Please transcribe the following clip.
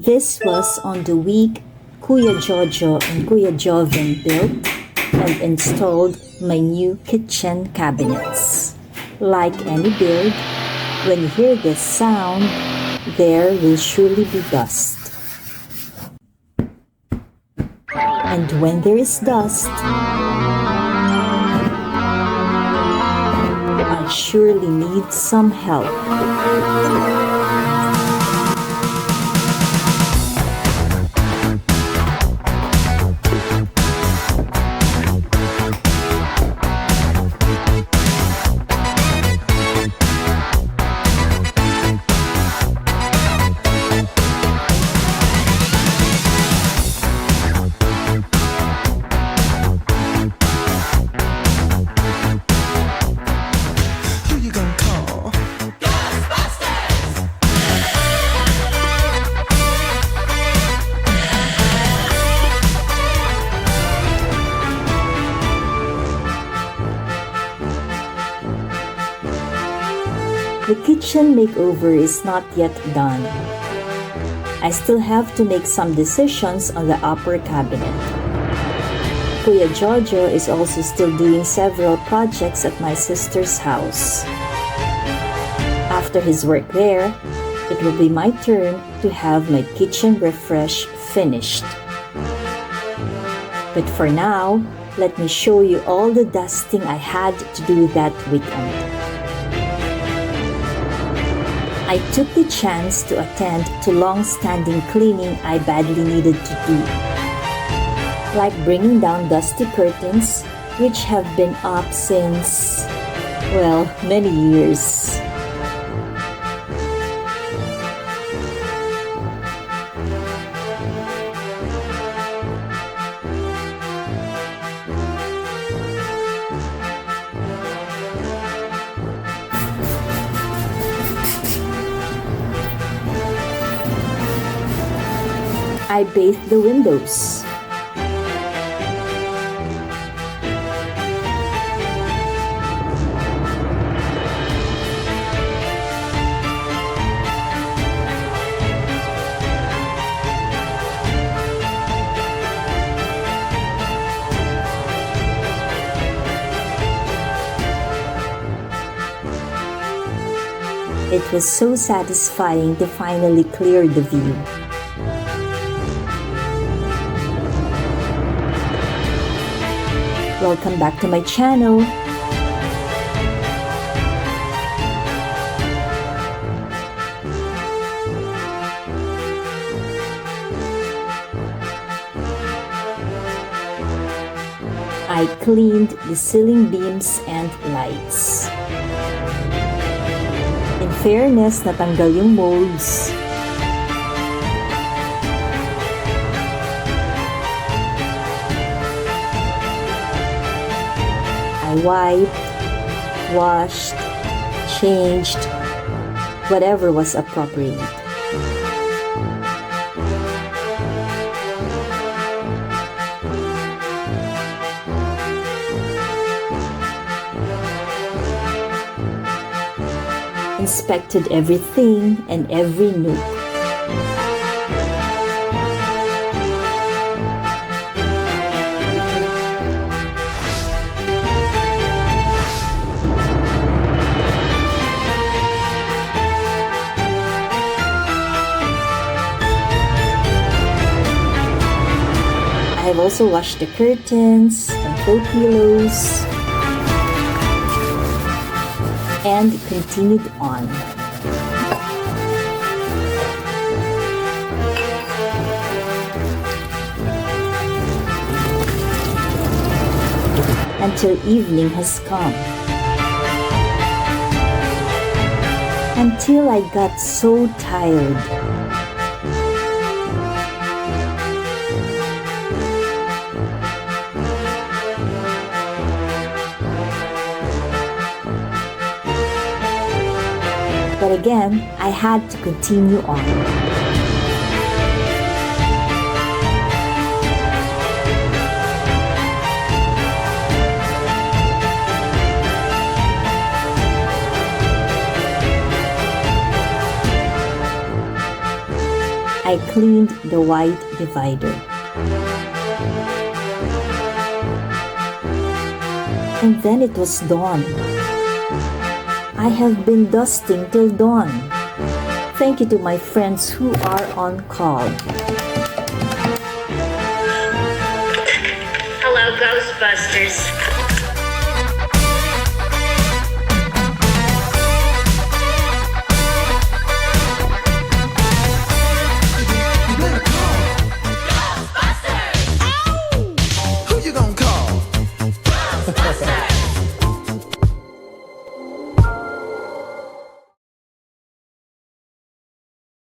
This was on the week Kuya Jojo and Kuya Joven built and installed my new kitchen cabinets. Like any build, when you hear this sound, there will surely be dust. And when there is dust, I surely need some help. The kitchen makeover is not yet done. I still have to make some decisions on the upper cabinet. Kuya Jojo is also still doing several projects at my sister's house. After his work there, it will be my turn to have my kitchen refresh finished. But for now, let me show you all the dusting I had to do that weekend. I took the chance to attend to long-standing cleaning I badly needed to do, like bringing down dusty curtains which have been up since, well, many years. I bathed the windows. It was so satisfying to finally clear the view. Welcome back to my channel. I cleaned the ceiling beams and lights. In fairness, natanggal yung molds. I wiped, washed, changed, whatever was appropriate. Inspected everything and every nook. I've also washed the curtains and throw pillows and continued on. Until evening has come. Until I got so tired. But again, I had to continue on. I cleaned the white divider. And then it was dawn. I have been dusting till dawn. Thank you to my friends who are on call. Hello, Ghostbusters.